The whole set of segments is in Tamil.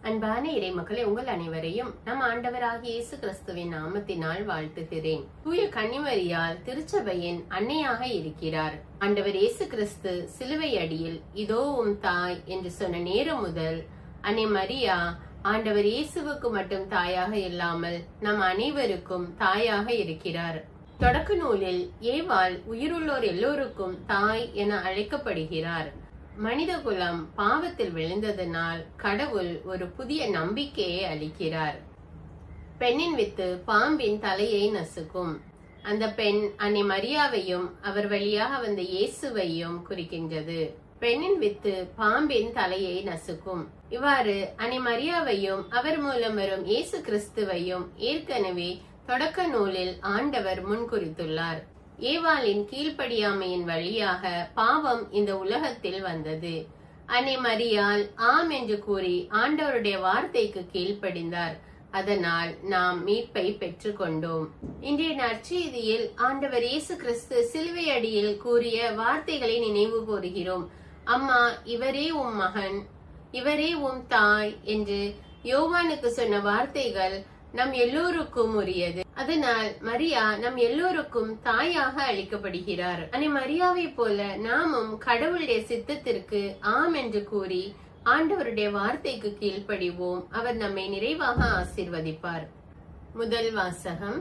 அன்பான இறை மக்களை உங்கள் அனைவரையும் நம் ஆண்டவராகிய இயேசு கிறிஸ்துவின் நாமத்தினால் வாழ்த்துகிறேன். தூய கன்னிமரியால் திருச்சபையின் அன்னையாக இருக்கிறார். ஆண்டவர் இயேசு கிறிஸ்து சிலுவை அடியில் இதோ உம் தாய் என்று சொன்ன நேரம் முதல் அன்னை மரியா ஆண்டவர் இயேசுவுக்கு மட்டும் தாயாக இல்லாமல் நம் அனைவருக்கும் தாயாக இருக்கிறார். தொடக்க நூலில் ஏவாள் உயிருள்ளோர் எல்லோருக்கும் தாய் என அழைக்கப்படுகிறார். மனித குலம் பாவத்தில் விழுந்ததனால் கடவுள் ஒரு புதிய நம்பிக்கையை அளிக்கிறார். பெண்ணின் வித்து பாம்பின் தலையை நசுக்கும். அந்த பெண் அன்னை மரியாவையும் அவர் வழியாக வந்த இயேசுவையும் குறிக்கின்றது. பெண்ணின் வித்து பாம்பின் தலையை நசுக்கும். இவ்வாறு அன்னை மரியாவையும் அவர் மூலம் வரும் இயேசு கிறிஸ்துவையும் ஏற்கனவே தொடக்க நூலில் ஆண்டவர் முன்குறித்துள்ளார். ஏவாளின் கீழ்ப்படியாமையின் வழியாக பாவம் இந்த உலகத்தில் வந்தது. அன்னை மரியாள் ஆம் என்று கூறி ஆண்டவருடைய வார்த்தைக்கு கீழ்ப்படிந்தார். அதனால் நாம் மீட்பை பெற்றுக் கொண்டோம். இன்றைய நற்செய்தியில் ஆண்டவர் இயேசு கிறிஸ்து சிலுவை அடியில் கூறிய வார்த்தைகளை நினைவு கூறுகிறோம். அம்மா, இவரே உம் மகன், இவரே உம் தாய் என்று யோவானுக்கு சொன்ன வார்த்தைகள் நம் எல்லோருக்கும் உரியது. அதனால் மரியா நம் எல்லோருக்கும் தாயாக அளிக்கப்படுகிறார். அன்னை மரியாவை போல நாமும் கடவுளுடைய சித்தத்திற்கு ஆம் என்று கூறி ஆண்டவருடைய வார்த்தைக்கு கீழ்ப்படிவோம். அவர் நம்மை நிறைவாக ஆசீர்வதிப்பார். முதல் வாசகம்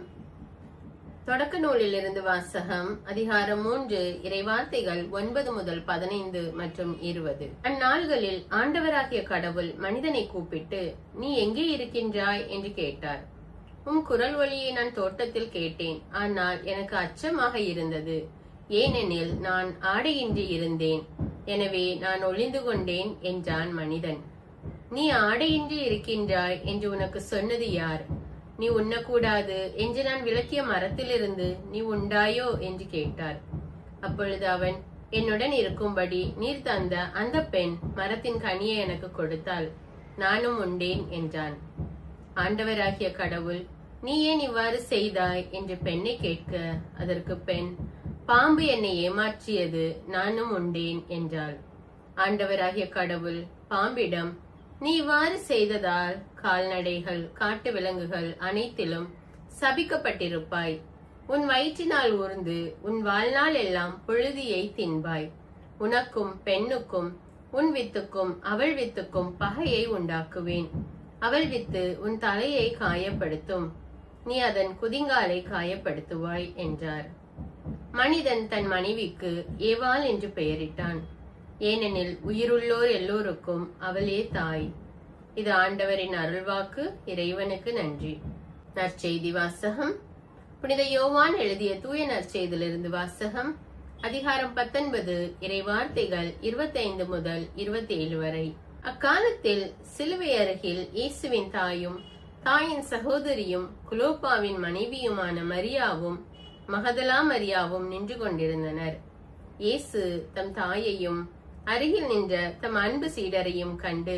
தொடக்க நூலிலிருந்து வாசகம். அதிகாரம் 3, இறைவார்த்தைகள் 9 முதல் 15 மற்றும் 20. அந்நாள்களில் ஆண்டவராகிய கடவுள் மனிதனை கூப்பிட்டு, நீ எங்கே இருக்கின்றாய் என்று கேட்டார். உம் குரல் ஒலியை நான் தோட்டத்தில் கேட்டேன், ஆனால் எனக்கு அச்சமாக இருந்தது, ஏனெனில் நான் ஆடையின்றி இருந்தேன், எனவே நான் ஒளிந்து கொண்டேன் என்றான் மனிதன். நீ ஆடையின்றி இருக்கின்றாய் என்று உனக்கு சொன்னது யார்? நீ உண்ணக்கூடாது என்று நான் விலக்கிய மரத்திலிருந்து நீ உண்டாயோ என்று கேட்டார். அப்பொழுது அவன், என்னுடன் இருக்கும்படி நீர் தந்த அந்த பெண் மரத்தின் கனியை எனக்கு கொடுத்தாள், நானும் உண்டேன் என்றான். ஆண்டவராகிய கடவுள், நீ ஏன் இவ்வாறு செய்தாய் என்று பெண்ணை கேட்க, அதற்கு பெண், பாம்பு என்னை ஏமாற்றியது, நானும் உண்டேன் என்றாள். ஆண்டவராகிய கடவுள் பாம்பிடம், நீ இவ்வாறு செய்ததால் கால்நடைகள், காட்டு விலங்குகள் அனைத்திலும் சபிக்கப்பட்டிருப்பாய். உன் வயிற்றினால் ஊர்ந்து உன் வாழ்நாள் எல்லாம் புழுதியை தின்பாய். உனக்கும் பெண்ணுக்கும் உன் வித்துக்கும் அவள் வித்துக்கும் பகையை உண்டாக்குவேன். அவள் வித்து உன் தலையை காயப்படுத்தும், நீ அதன் குதிங்காலை காயப்படுத்துவாய் என்றார். மனிதன் தன் மனைவிக்கு ஏவாள் என்று பெயரிட்டான், ஏனெனில் உயிருள்ளோர் எல்லோருக்கும் அவளே தாய். இது ஆண்டவரின் அருள்வாக்கு. இறைவனுக்கு நன்றி. நற்செய்தி வாசகம். புனித யோவான் எழுதிய தூய நற்செய்தியிலிருந்து வாசகம். அதிகாரம் 19, இறைவார்த்தைகள் 25 முதல் 27 வரை. அக்காலத்தில் சிலுவை அருகில் இயேசுவின் தாயும் தாயின் சகோதரியும் குலோப்பாவின் மனைவியுமான மரியாவும் மகதலா மரியாவும் நின்று கொண்டிருந்தனர். இயேசு தம் தாயையும் அருகில் நின்ற தம் அன்பு சீடரையும் கண்டு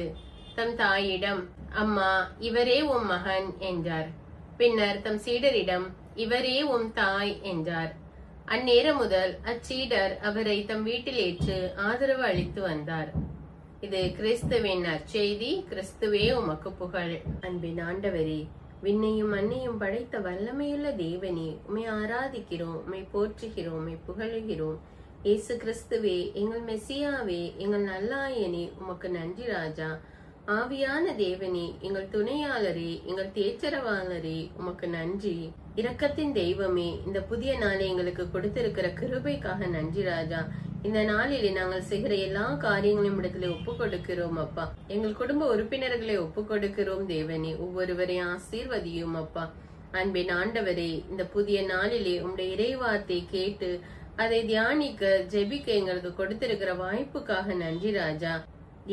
தம் தாயிடம், அம்மா, இவரே உம் மகன் என்றார். பின்னர் தம் சீடரிடம், இவரே உம் தாய் என்றார். அந்நேரம் முதல் அச்சீடர் அவரை தம் வீட்டில் ஏற்று ஆதரவு அளித்து வந்தார். இது கிறிஸ்துவின் நற்செய்தி. கிறிஸ்துவே உமக்கு புகழ். அன்பின் ஆண்டவரே, விண்ணையும் மண்ணையும் படைத்த வல்லமையுள்ள தேவனே, உம்மை ஆராதிக்கிறோம், உம்மை போற்றுகிறோம், உம்மை புகழுகிறோம். இயேசு கிறிஸ்துவே, எங்கள் மெசியாவே, எங்கள் நல்லாயனே, உமக்கு நன்றி ராஜா. ஆவியான தேவனே, எங்கள் துணையாளரே, எங்கள் தேற்றரவாளரே, உமக்கு நன்றி. இரக்கத்தின் தெய்வமே, இந்த புதிய நாளை எங்களுக்கு கொடுத்திருக்கிற கிருபைக்காக நன்றி ராஜா. இந்த நாளிலே நாங்கள் செய்கிற எல்லா காரியங்களையும் இடத்துல ஒப்பு கொடுக்கிறோம் அப்பா. எங்கள் குடும்ப உறுப்பினர்களை ஒப்பு கொடுக்கிறோம் தேவனே. ஒவ்வொருவரையும் ஆசீர்வதியும் அப்பா. அன்பின் ஆண்டவரே, இந்த புதிய நாளிலே உம்முடைய இறைவார்த்தை கேட்டு அதை தியானிக்க ஜெபிக்க எங்களுக்கு கொடுத்திருக்கிற வாய்ப்புக்காக நன்றி ராஜா.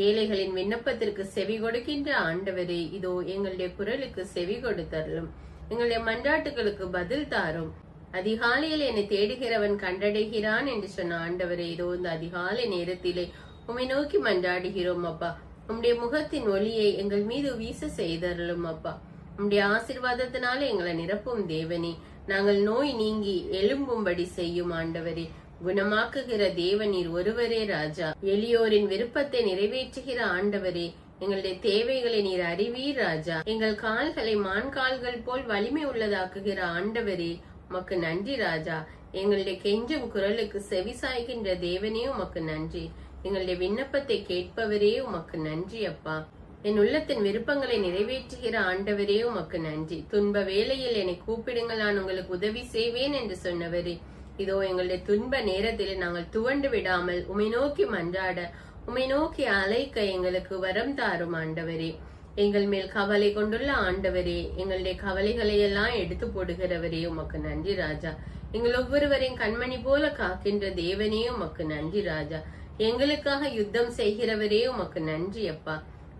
ஏழைகளின் விண்ணப்பத்திற்கு செவி கொடுக்கின்ற ஆண்டவரே, இதோ எங்களுடைய குரலுக்கு செவி கொடுத்தருளும். எங்களுடைய மன்றாட்டுகளுக்கு பதில் தாரும். அதிகாலையில் என்னை தேடுகிறவன் கண்டடைகிறான் என்று சொன்ன ஆண்டவரே, இதோ இந்த அதிகாலை நேரத்திலே உம்மை நோக்கி மன்றாடுகிறோம் அப்பா. உம்முடைய முகத்தின் ஒளியை எங்கள் மீது வீச செய்தருளும் அப்பா. உம்முடைய ஆசீர்வாதத்தினால எங்களை நிரப்பும் தேவனே. நாங்கள் நோய் நீங்கி எழும்பும்படி செய்யும் ஆண்டவரே. குணமாக்குகிற தேவனீர் ஒருவரே ராஜா. எளியோரின் விருப்பத்தை நிறைவேற்றுகிற ஆண்டவரே, எங்களுடைய தேவைகளை நீர் அறிவீர் ராஜா. எங்கள் கால்களை மான்கால்கள் போல் வலிமை உள்ளதாக்குகிற ஆண்டவரே உமக்கு நன்றி ராஜா. எங்களுடைய கெஞ்சும் குரலுக்கு செவிசாய்கின்ற தேவனே உமக்கு நன்றி. எங்களுடைய விண்ணப்பத்தை கேட்பவரே உமக்கு நன்றி அப்பா. என் உள்ளத்தின் விருப்பங்களை நிறைவேற்றுகிற ஆண்டவரே உமக்கு நன்றி. துன்ப வேளையில் என்னை கூப்பிடுங்கள், நான் உங்களுக்கு உதவி செய்வேன் என்று சொன்னவரே, இதோ எங்களுடைய துன்ப நேரத்தில் நாங்கள் துவண்டு விடாமல் உமை நோக்கி மன்றாட, உமை நோக்கி அழைக்க எங்களுக்கு வரம் தாரும் ஆண்டவரே. எங்கள் மேல் கவலை கொண்டுள்ள ஆண்டவரே, எங்களுடைய கவலைகளை எல்லாம் எடுத்து போடுகிறவரே உமக்கு நன்றி ராஜா. எங்கள் ஒவ்வொருவரையும் கண்மணி போல காக்கின்ற தேவனே உமக்கு நன்றி ராஜா. எங்களுக்காக யுத்தம் செய்கிறவரே உமக்கு நன்றி அப்பா.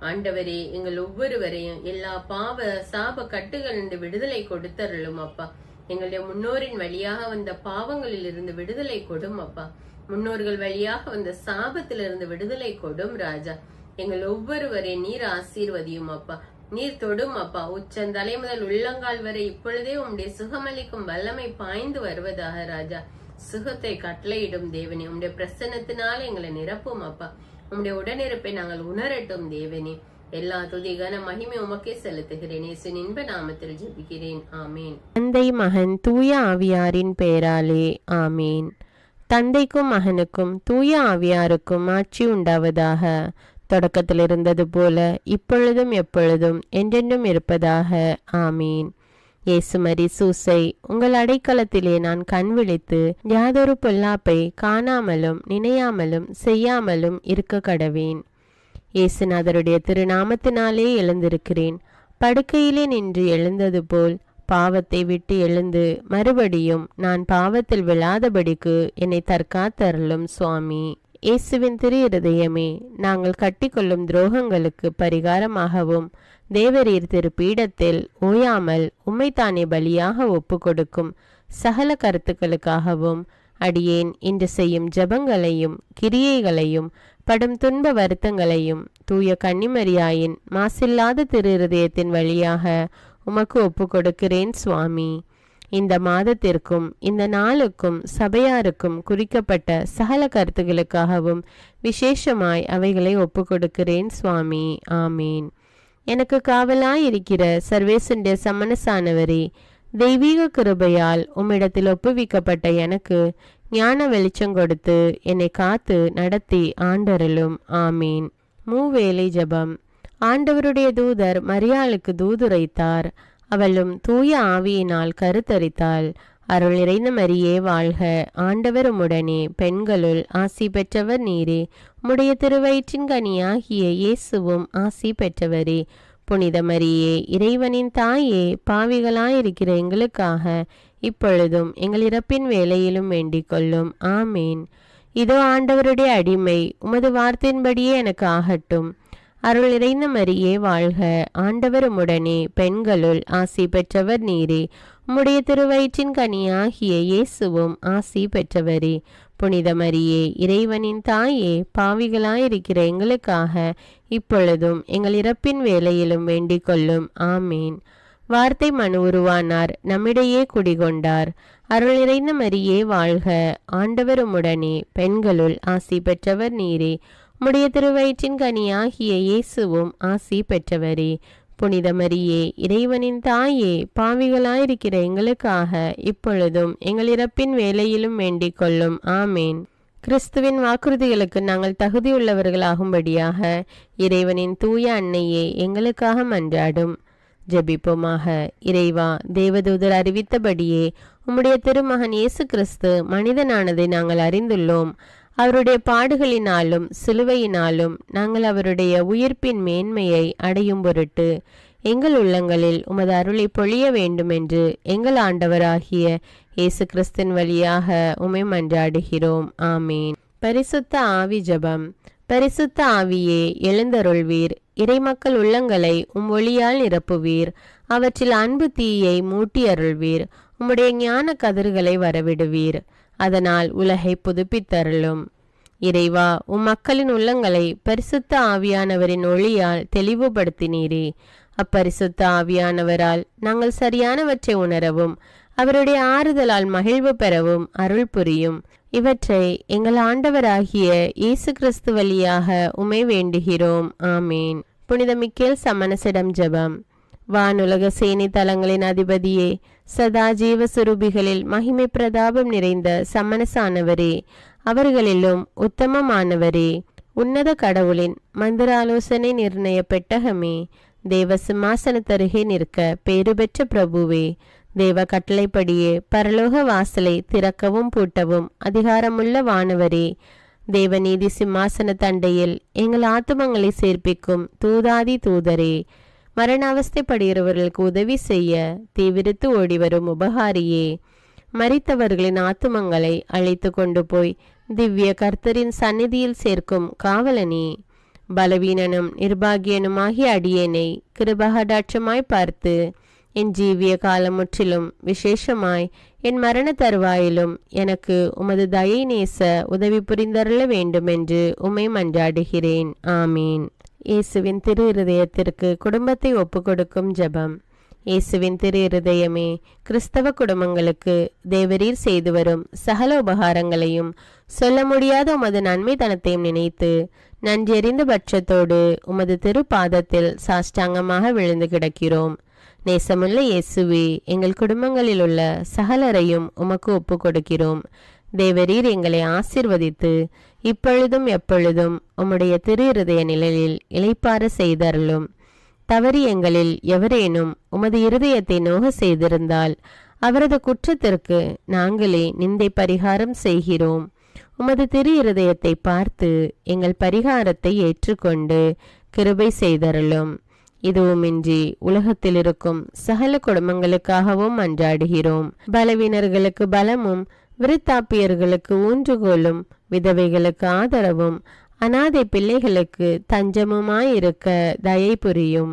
ஆண்டவரே, எங்கள் ஒவ்வொருவரையும் எல்லா பாவ சாப கட்டுகளிலிருந்து விடுதலை கொடுத்தருளும் அப்பா. எங்களுடைய முன்னோரின் வழியாக வந்த பாவங்களில் இருந்து விடுதலை கொடும் அப்பா. முன்னோர்கள் வழியாக வந்த சாபத்திலிருந்து விடுதலை கொடும் ராஜா. எங்கள் ஒவ்வொருவரையும் நீர் ஆசீர்வதியும் அப்பா. நீர் தொடும் அப்பா. உச்சந்தலை முதல் உள்ளங்கால் வரை இப்பொழுதே உம்முடைய சுகமளிக்கும் வல்லமை பாய்ந்து வருவதாக ராஜா. சுகத்தை கட்டளையிடும் தேவனே, உம்முடைய பிரசன்னத்தினால எங்களை நிரப்பும் அப்பா. உம்முடைய உடனிருப்பை நாங்கள் உணரட்டும் தேவனே. எல்லா துதி கன மகிமை உமக்கே செலுத்துகிறேன். இயேசுவின் இன்ப நாமத்தில் ஜெபிக்கிறேன். ஆமீன். தந்தை மகன் தூய ஆவியாரின் பெயராலே ஆமீன். தந்தைக்கும் மகனுக்கும் தூய ஆவியாருக்கும் ஆட்சி உண்டாவதாக. தொடக்கத்தில் இருந்தது போல இப்பொழுதும் எப்பொழுதும் என்றென்றும் இருப்பதாக. ஆமீன். இயேசுமரி சூசை, உங்கள் அடைக்கலத்திலே நான் கண் விழித்து யாதொரு பொல்லாப்பை காணாமலும் நினையாமலும் செய்யாமலும் இருக்க கடவேன். இயேசுநாதருடைய திருநாமத்தினாலே எழுந்திருக்கிறேன். படுக்கையிலே நின்று எழுந்தது போல் பாவத்தை விட்டு எழுந்து மறுபடியும் நான் பாவத்தில் விழாதபடிக்கு என்னை தற்காத்தருளும் சுவாமி. இயேசுவின் திரு இருதயமே, நாங்கள் கட்டிக்கொள்ளும் துரோகங்களுக்கு பரிகாரமாகவும் தேவரீர் திரு பீடத்தில் ஓயாமல் உம்மைத்தானே பலியாக ஒப்பு கொடுக்கும் சகல கருத்துக்களுக்காகவும் அடியேன் இன்று செய்யும் ஜபங்களையும் கிரியைகளையும் படும் துன்ப வருத்தங்களையும் தூய கன்னிமரியாயின் மாசில்லாத திரு இருதயத்தின் வழியாக உமக்கு ஒப்பு கொடுக்கிறேன் சுவாமி. இந்த மாதத்திற்கும் இந்த நாளுக்கும் சபையாருக்கும் குறிக்கப்பட்ட சகல கருத்துகளுக்காகவும் விசேஷமாய் அவைகளை ஒப்பு கொடுக்கிறேன் சுவாமி. ஆமீன். எனக்கு காவலாயிருக்கிற சர்வேசுடைய சமனசானவரே, தெய்வீக கிருபையால் உம்மிடத்தில் ஒப்புவிக்கப்பட்ட எனக்கு ஞான வெளிச்சம் கொடுத்து என்னை காத்து நடத்தி ஆண்டருளும். ஆமீன். மூவேளை ஜபம். ஆண்டவருடைய தூதர் மரியாளுக்கு தூதுரைத்தார். அவளும் தூய ஆவியினால் கருத்தரித்தாள். அருள் நிறைந்த மரியே வாழ்க, ஆண்டவர் உம்முடனே, பெண்களுள் ஆசி பெற்றவர் நீரே. உம்முடைய திருவயிற்றின் கனியாகிய இயேசுவும் ஆசி பெற்றவரே. புனித மரியே, இறைவனின் தாயே, பாவிகளாயிருக்கிற எங்களுக்காக இப்பொழுதும் எங்கள் இறப்பின் வேளையிலும் வேண்டிக் கொள்ளும். ஆமேன். இதோ ஆண்டவருடைய அடிமை, உமது வார்த்தையின்படியே எனக்கு ஆகட்டும். அருள் நிறைந்த மரியே வாழ்க, ஆண்டவர் உம்முடனே, பெண்களுள் ஆசி பெற்றவர் நீரே. உம்முடைய திருவயிற்றின் கனியாகிய இயேசுவும் ஆசி பெற்றவரே. புனித மரியே, இறைவனின் தாயே, பாவிகளாயிருக்கிற எங்களுக்காக இப்பொழுதும் எங்கள் இறப்பின் வேளையிலும் வேண்டிக் கொள்ளும். ஆமீன். வார்த்தை மனு உருவானார், நம்மிடையே குடிகொண்டார். அருள் நிறைந்த மரியே வாழ்க, ஆண்டவர் உம்முடனே, பெண்களுள் ஆசி பெற்றவர் நீரே. உம்முடைய திருவயிற்றின் கனியாகிய இயேசுவும் ஆசி பெற்றவரே. புனித மரியே, இறைவனின் தாயே, பாவிகளாயிருக்கிற எங்களுக்காக இப்பொழுதும் எங்கள் இறப்பின் வேளையிலும் வேண்டிக் கொள்ளும். ஆமேன். கிறிஸ்துவின் வாக்குறுதிகளுக்கு நாங்கள் தகுதியுள்ளவர்களாகும்படியாக இறைவனின் தூய அன்னையே எங்களுக்காக மன்றாடும். ஜெபிப்போமாக. இறைவா, தேவதூதர் அறிவித்தபடியே உம்முடைய திருமகன் இயேசு கிறிஸ்து மனிதனானதை நாங்கள் அறிந்துள்ளோம். அவருடைய பாடுகளினாலும் சிலுவையினாலும் நாங்கள் அவருடைய உயிர்ப்பின் மேன்மையை அடையும் பொருட்டு எங்கள் உள்ளங்களில் உமது அருளை பொழிய வேண்டுமென்று எங்கள் ஆண்டவராகிய இயேசு கிறிஸ்தின் வழியாக உம்மை மன்றாடுகிறோம். ஆமீன். பரிசுத்த ஆவி ஜபம். பரிசுத்த ஆவியே, எழுந்தருள்வீர். இறைமக்கள் உள்ளங்களை ஒளியால் நிரப்புவீர். அவற்றில் அன்பு தீயை மூட்டி அருள்வீர். உம்முடைய ஞான கதிர்களை வரவிடுவீர். அதனால் உலகை புதுப்பித்தருளும். இறைவா, மக்களின் உள்ளங்களை பரிசுத்த ஆவியானவரின் ஒளியால் தெளிவுபடுத்தினீரே. அப்பரிசுத்த ஆவியானவரால் நாங்கள் சரியானவற்றை உணரவும் அவருடைய ஆறுதலால் மகிழ்வு பெறவும் அருள் புரியும். இவற்றை எங்கள் ஆண்டவராகிய இயேசு கிறிஸ்து வழியாக உம்மை வேண்டுகிறோம். ஆமேன். புனித மிக்கேல் சமணசிடம் ஜெபம். வானுலக சேனை தலங்களின் அதிபதியே, சதா ஜீவ சுரூபிகளில் மகிமை பிரதாபம் நிறைந்த சமணசானவரே, அவர்களிலும் உத்தமமானவரே, உன்னத கடவுளின் மந்திர ஆலோசனை நிர்ணய பெட்டகமே, தேவ சிம்மாசனத்தருகே நிற்க பேறு பெற்ற பிரபுவே, தேவ கட்டளைப்படியே பரலோக வாசலை திறக்கவும் பூட்டவும் அதிகாரமுள்ள வானவரே, தேவநீதி சிம்மாசன தண்டையில் எங்கள் ஆத்துமங்களை சேர்ப்பிக்கும் தூதாதி தூதரே, மரண அவஸ்தைப்படுகிறவர்களுக்கு உதவி செய்ய தீவிரித்து ஓடிவரும் உபகாரியே, மரித்தவர்களின் ஆத்துமங்களை அழைத்து கொண்டு போய் திவ்ய கர்த்தரின் சந்நிதியில் சேர்க்கும் காவலனே, பலவீனனும் நிர்பாகியனுமாகிய அடியேனை கிருபகடாட்சமாய் பார்த்து என் ஜீவிய காலம் முற்றிலும் விசேஷமாய் என் மரண தருவாயிலும் எனக்கு உமது தயை நேச உதவி புரிந்தருள வேண்டுமென்று உம்மை மன்றாடுகிறேன். ஆமீன். இயேசுவின் திரு இருதயத்திற்கு குடும்பத்தை ஒப்புக்கொடுக்கும் ஜெபம். இயேசுவின் திரு இருதயமே, கிறிஸ்தவ குடும்பங்களுக்கு தேவரீர் செய்து வரும் சகல உபகாரங்களையும் சொல்ல முடியாத உமது நன்மைத்தனத்தையும் நினைத்து நன்றெறிந்த பட்சத்தோடு உமது திரு பாதத்தில் சாஷ்டாங்கமாக விழுந்து கிடக்கிறோம். நேசமுள்ள இயேசுவே, எங்கள் குடும்பங்களில் உள்ள சகலரையும் உமக்கு ஒப்பு கொடுக்கிறோம். தேவரீர் எங்களை ஆசிர்வதித்து இப்பொழுதும் எப்பொழுதும் உம்முடைய திரு இருதய நிழலில் இளைப்பாற செய்தருளும். தவறி எங்களில் எவரேனும் உமது இருதயத்தை நோக செய்திருந்தால் அவரது குற்றத்திற்கு நாங்களே நிந்தை பரிகாரம் செய்கிறோம். உமது திரு இருதயத்தை பார்த்து எங்கள் பரிகாரத்தை ஏற்றுக்கொண்டு கிருபை செய்தருளும். இதுவுமின்றி உலகத்தில் இருக்கும் சகல குடும்பங்களுக்காகவும் மன்றாடுகிறோம். பலவீனர்களுக்கு பலமும், விருத்தாப்பியர்களுக்கு ஊன்றுகோலும், விதவைகளுக்கு ஆதரவும், அனாதை பிள்ளைகளுக்கு தஞ்சமுமாயிருக்க தயை புரியும்.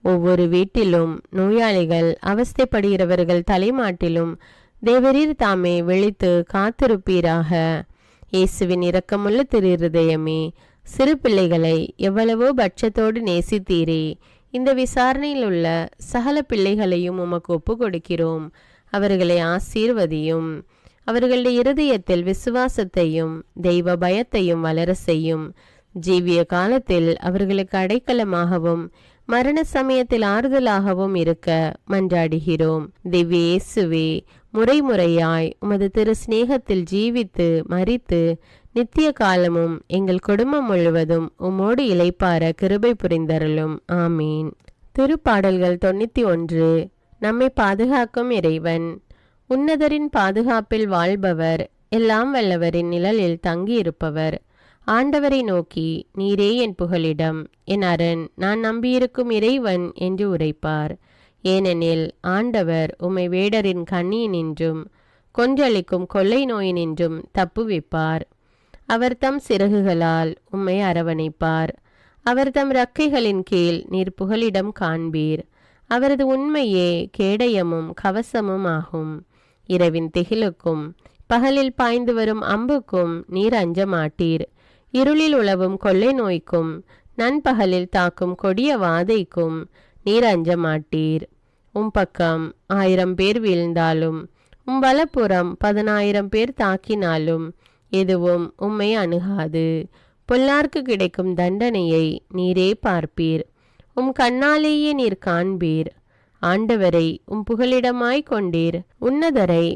ஒவ்வொரு வீட்டிலும் நோயாளிகள் அவஸ்தைப்படுகிறவர்கள் தலைமாட்டிலும் தேவரீர் தாமே விழித்து காத்திருப்பீராக. இயேசுவின் இரக்கமுள்ள திரு இருதயமே, சிறு பிள்ளைகளை எவ்வளவோ பட்சத்தோடு நேசித்தீரே. இந்த விசாரணையில் உள்ள சகல பிள்ளைகளையும் உமக்கு ஒப்பு கொடுக்கிறோம். அவர்களை ஆசீர்வதியும். அவர்களுடைய இருதயத்தில் விசுவாசத்தையும் தெய்வ பயத்தையும் வளர செய்யும். ஜீவிய காலத்தில் அவர்களுக்கு அடைக்கலமாகவும் மரண சமயத்தில் ஆறுதலாகவும் இருக்க மன்றாடுகிறோம். திவ்ய இயேசுவே, முறைமுறையாய் உமது திரு சிநேகத்தில் ஜீவித்து மரித்து நித்திய காலமும் எங்கள் குடும்பம் முழுவதும் உம்மோடு இளைப்பார கிருபை புரிந்தருளும். ஆமீன். திருப்பாடல்கள் 91. நம்மை பாதுகாக்கும் இறைவன். உன்னதரின் பாதுகாப்பில் வாழ்பவர், எல்லாம் வல்லவரின் நிழலில் தங்கியிருப்பவர். ஆண்டவரை நோக்கி, நீரே என் புகலிடம், என் அரண், நான் நம்பியிருக்கும் இறைவன் என்று உரைப்பார். ஏனெனில் ஆண்டவர் உம்மை வேடரின் கண்ணியினின்றும் கொன்றளிக்கும் கொள்ளை நோயினின்றும் தப்புவிப்பார். அவர் தம் சிறகுகளால் உம்மை அரவணைப்பார். அவர் தம் இறக்கைகளின் கீழ் நீர் புகலிடம் காண்பீர். அவரது உண்மையே கேடயமும் கவசமும் ஆகும். இரவின் திகிலுக்கும் பகலில் பாய்ந்து வரும் அம்புக்கும் நீர் அஞ்ச மாட்டீர். இருளில் உலவும் கொள்ளை நோய்க்கும் நண்பகலில் தாக்கும் கொடிய வாதைக்கும் நீர் அஞ்ச மாட்டீர். பக்கம் 1000 பேர் வீழ்ந்தாலும் வலப்புறம் 10,000 பேர் தாக்கினாலும் எதுவும் உம்மை அணுகாது. பொல்லார்க்கு கிடைக்கும் தண்டனையை நீரே பார்ப்பீர். கண்ணாலேயே நீர் காண்பீர். ஆண்டவரை புகலிடமாய் கொண்டீர். உன்னதரை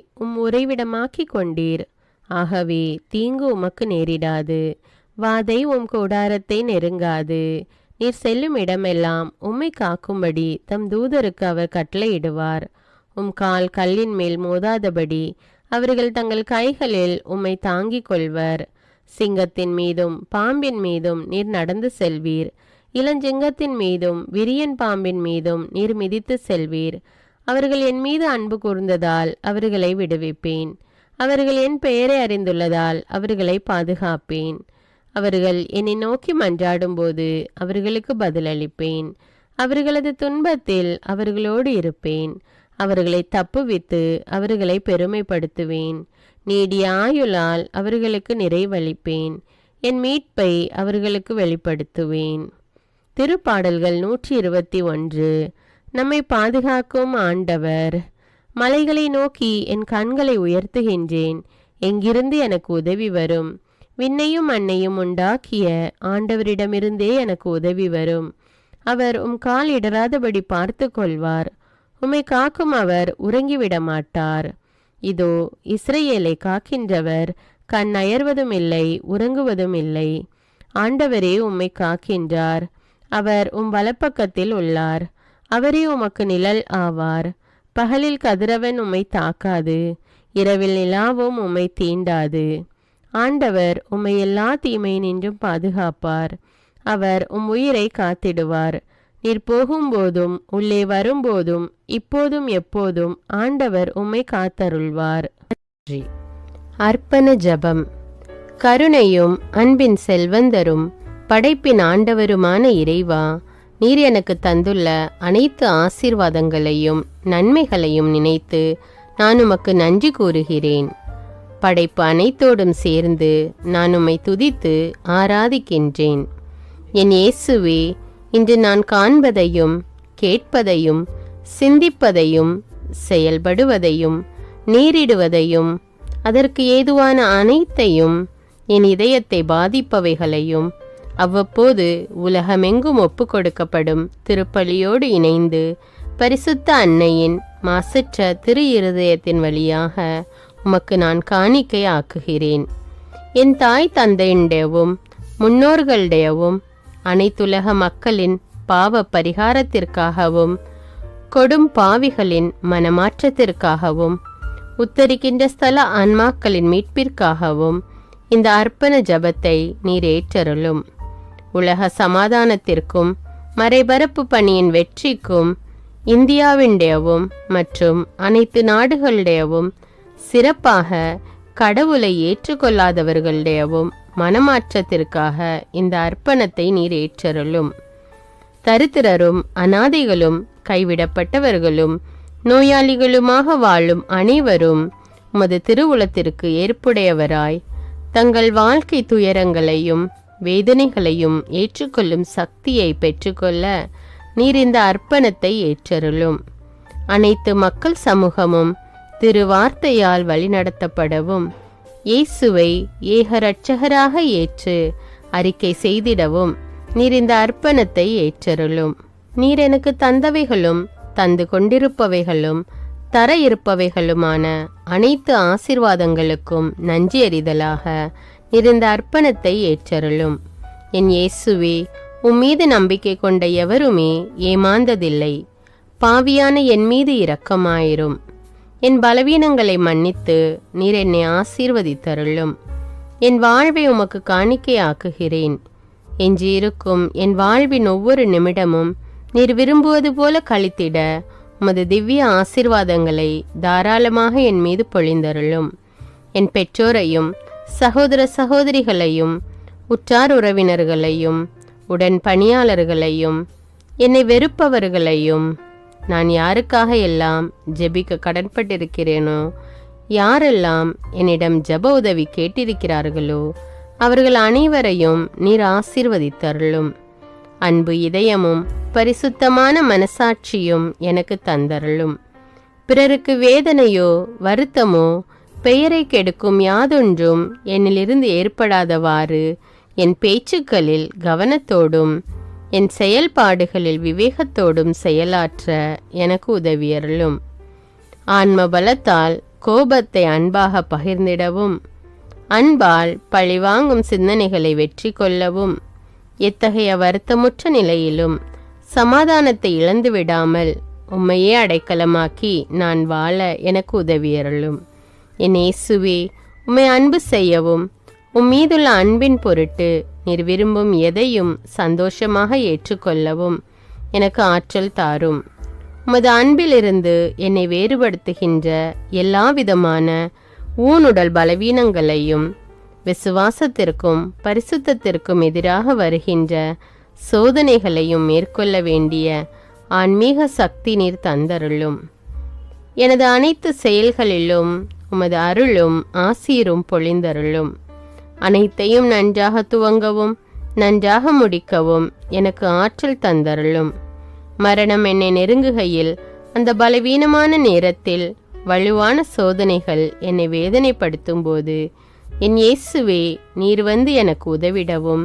உறைவிடமாக்கி கொண்டீர். ஆகவே தீங்கு உமக்கு நேரிடாது. வாதை கூடாரத்தை நெருங்காது. நீர் செல்லும் இடமெல்லாம் உம்மை காக்கும்படி தம் தூதருக்கு அவர் கட்டளையிடுவார். கால் கல்லின் மேல் மோதாதபடி அவர்கள் தங்கள் கைகளில் உம்மை தாங்கிக் கொள்வர். சிங்கத்தின் மீதும் பாம்பின் மீதும் நீர் நடந்து செல்வீர். இளஞ்சிங்கத்தின் மீதும் விரியன் பாம்பின் மீதும் நீர் மிதித்து செல்வீர். அவர்கள் என் மீது அன்பு கூர்ந்ததால் அவர்களை விடுவிப்பேன். அவர்கள் என் பெயரை அறிந்துள்ளதால் அவர்களை பாதுகாப்பேன். அவர்கள் என்னை நோக்கி மன்றாடும் போது அவர்களுக்கு பதிலளிப்பேன். அவர்களது துன்பத்தில் அவர்களோடு இருப்பேன். அவர்களை தப்புவித்து அவர்களை பெருமைப்படுத்துவேன். நீடிய ஆயுளால் அவர்களுக்கு நிறைவளிப்பேன். என் மீட்பை அவர்களுக்கு வெளிப்படுத்துவேன். திருப்பாடல்கள் 121. நம்மை பாதுகாக்கும் ஆண்டவர். மலைகளை நோக்கி என் கண்களை உயர்த்துகின்றேன். எங்கிருந்து எனக்கு உதவி வரும்? விண்ணையும் மண்ணையும் உண்டாக்கிய ஆண்டவரிடமிருந்தே எனக்கு உதவி வரும். அவர் கால் இடராதபடி பார்த்து கொள்வார். உம்மை காக்கும் அவர் உறங்கிவிட மாட்டார். இதோ இஸ்ரவேலை காக்கின்றவர் கண் அயர்வதும் இல்லை, உறங்குவதும் இல்லை. ஆண்டவரே உம்மை காக்கின்றார். அவர் வலப்பக்கத்தில் உள்ளார். அவரே உமக்கு நிழல் ஆவார். பகலில் கதிரவன் உம்மை தாக்காது, இரவில் நிலாவும் உம்மை தீண்டாது. ஆண்டவர் உம்மை எல்லா தீமையினின்றும் பாதுகாப்பார். அவர் உயிரை காத்திடுவார். நீர் போகும்போதும் உள்ளே வரும்போதும் இப்போதும் எப்போதும் ஆண்டவர் உம்மை காத்தருள்வார். அர்ப்பண ஜபம். கருணையும் அன்பின் செல்வந்தரும் படைப்பின் ஆண்டவருமான இறைவா, நீர் எனக்கு தந்துள்ள அனைத்து ஆசீர்வாதங்களையும் நன்மைகளையும் நினைத்து நான் உமக்கு நன்றி கூறுகிறேன். படைப்பு அனைத்தோடும் சேர்ந்து நான் உம்மை துதித்து ஆராதிக்கின்றேன். என் இயேசுவே, இன்று நான் காண்பதையும் கேட்பதையும் சிந்திப்பதையும் செயல்படுவதையும் நேரிடுவதையும் அதற்கு ஏதுவான அனைத்தையும் என் இதயத்தை பாதிப்பவைகளையும் அவ்வப்போது உலகமெங்கும் ஒப்பு கொடுக்கப்படும் திருப்பலியோடு இணைந்து பரிசுத்த அன்னையின் மாசற்ற திரு இருதயத்தின் வழியாக உமக்கு நான் காணிக்கை ஆக்குகிறேன். என் தாய் தந்தையுடையவும் முன்னோர்களுடையவும் அனைத்துலக மக்களின் பாவ பரிகாரத்திற்காகவும் கொடும் பாவிகளின் மனமாற்றத்திற்காகவும் உத்தரிக்கின்ற ஸ்தல ஆன்மாக்களின் மீட்பிற்காகவும் இந்த அர்ப்பண ஜபத்தை நீர் ஏற்றருளும். உலக சமாதானத்திற்கும் மறைபரப்பு பணியின் வெற்றிக்கும் இந்தியாவின்டையவும் மற்றும் அனைத்து நாடுகளுடையவும் சிறப்பாக கடவுளை ஏற்றுக்கொள்ளாதவர்களுடையவும் மனமாற்றத்திற்காக இந்த அர்ப்பணத்தை நீர் ஏற்றருளும். தரித்திரரும் அனாதைகளும் கைவிடப்பட்டவர்களும் நோயாளிகளுமாக வாழும் அனைவரும் உமது திருவுளத்திற்கு ஏற்புடையவராய் தங்கள் வாழ்க்கை துயரங்களையும் வேதனைகளையும் ஏற்றுக்கொள்ளும் சக்தியை பெற்றுக்கொள்ள நீர் இந்த அர்ப்பணத்தை ஏற்றருளும். அனைத்து மக்கள் சமூகமும் திருவார்த்தையால் வழிநடத்தப்படவும் இயேசுவை ஏக இரட்சகராக ஏற்று அறிக்கை செய்திடவும் நீர் இந்த அர்ப்பணத்தை ஏற்றருளும். நீர் எனக்கு தந்தவைகளும் தந்து கொண்டிருப்பவைகளும் தர இருப்பவைகளுமான அனைத்து ஆசீர்வாதங்களுக்கும் நன்றி அறிதலாக நீர் இந்த அர்ப்பணத்தை ஏற்றருளும். என் இயேசுவே, உம்மீது நம்பிக்கை கொண்ட எவருமே ஏமாந்ததில்லை. பாவியான என் மீது இரக்கமாயிரும். என் பலவீனங்களை மன்னித்து நீர் என்னை ஆசீர்வதித்தருளும். என் வாழ்வை உமக்கு காணிக்கையாக்குகிறேன். எஞ்சியிருக்கும் என் வாழ்வின் ஒவ்வொரு நிமிடமும் நீர் விரும்புவது போல கழித்திட உமது திவ்ய ஆசீர்வாதங்களை தாராளமாக என் மீது பொழிந்தருளும். என் பெற்றோரையும் சகோதர சகோதரிகளையும் உற்றார் உறவினர்களையும் உடன் பணியாளர்களையும் என்னை வெறுப்பவர்களையும் நான் யாருக்காக எல்லாம் ஜெபிக்க கடன்பட்டிருக்கிறேனோ, யாரெல்லாம் என்னிடம் ஜெப உதவி கேட்டிருக்கிறார்களோ அவர்கள் அனைவரையும் நீர் ஆசீர்வதித்தருளும். அன்பு இதயமும் பரிசுத்தமான மனசாட்சியும் எனக்கு தந்தருளும். பிறருக்கு வேதனையோ வருத்தமோ பெயரை கெடுக்கும் யாதொன்றும் என்னிலிருந்து ஏற்படாதவாறு என் பேச்சுக்களில் கவனத்தோடும் என் செயல்பாடுகளில் விவேகத்தோடும் செயலாற்ற எனக்கு உதவியருளும். ஆன்ம பலத்தால் கோபத்தை அன்பாக பகிர்ந்திடவும் அன்பால் பழிவாங்கும் சிந்தனைகளை வெற்றி கொள்ளவும் எத்தகைய வருத்தமுற்ற நிலையிலும் சமாதானத்தை இழந்து விடாமல் உம்மையே அடைக்கலமாக்கி நான் வாழ எனக்கு உதவியருளும். என் இயேசுவே, உம்மை அன்பு செய்யவும் உம்மீதுள்ள அன்பின் பொருட்டு நீர் விரும்பும் எதையும் சந்தோஷமாக ஏற்றுக்கொள்ளவும் எனக்கு ஆற்றல் தாரும். உமது அன்பிலிருந்து என்னை வேறுபடுத்துகின்ற எல்லா விதமான ஊனுடல் பலவீனங்களையும் விசுவாசத்திற்கும் பரிசுத்தத்திற்கும் எதிராக வருகின்ற சோதனைகளையும் மேற்கொள்ள வேண்டிய ஆன்மீக சக்தி நீர் தந்தருளும். எனது அனைத்து செயல்களிலும் உமது அருளும் ஆசீரும் பொழிந்தருளும். அனைத்தையும் நன்றாக துவங்கவும் நன்றாக முடிக்கவும் எனக்கு ஆற்றல் தந்தருளும். மரணம் என்னை நெருங்குகையில் அந்த பலவீனமான நேரத்தில் வலுவான சோதனைகள் என்னை வேதனைப்படுத்தும் போது என் இயேசுவே, நீர் வந்து எனக்கு உதவிடவும்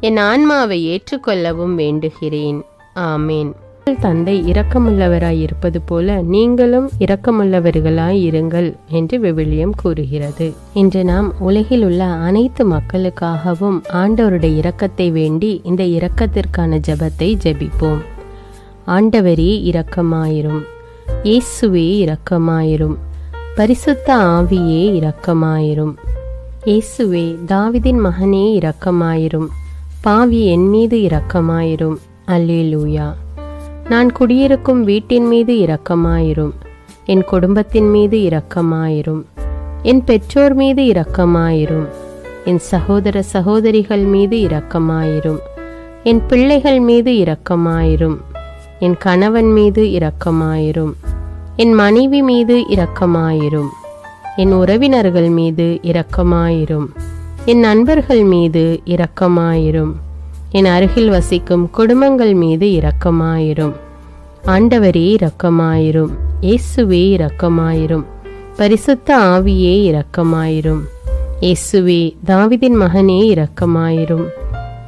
என் ஆன்மாவை ஏற்றுக்கொள்ளவும் வேண்டுகிறேன். ஆமேன். தந்தை இரக்கமுள்ளவராய் இருப்பது போல நீங்களும் இரக்கமுள்ளவர்களாய் இருங்கள் என்று விவிலியம் கூறுகிறது. இன்று நாம் உலகில் உள்ள அனைத்து மக்களுக்காகவும் ஆண்டவருடைய இரக்கத்தை வேண்டி இந்த இரக்கத்திற்கான ஜெபத்தை ஜெபிப்போம். ஆண்டவரே இரக்கமாயிரும், இயேசுவே இரக்கமாயிரும், பரிசுத்த ஆவியே இரக்கமாயிரும். இயேசுவே தாவீதின் மகனே இரக்கமாயிரும், பாவி என் மீது இரக்கமாயிரும். அல்லேலூயா. நான் குடியிருக்கும் வீட்டின் மீது இரக்கமாயிரும், என் குடும்பத்தின் மீது இரக்கமாயிரும், என் பெற்றோர் மீது இரக்கமாயிரும், என் சகோதர சகோதரிகள் மீது இரக்கமாயிரும், என் பிள்ளைகள் மீது இரக்கமாயிரும், என் கணவன் மீது இரக்கமாயிரும், என் மனைவி மீது இரக்கமாயிரும், என் உறவினர்கள் மீது இரக்கமாயிரும், என் நண்பர்கள் மீது இரக்கமாயிரும், என் அருகில் வசிக்கும் குடும்பங்கள் மீது இரக்கமாயிரும். ஆண்டவரே இரக்கமாயிரும், இயேசுவே இரக்கமாயிரும், பரிசுத்த ஆவியே இரக்கமாயிரும். இயேசுவே தாவீதின் மகனே இரக்கமாயிரும்,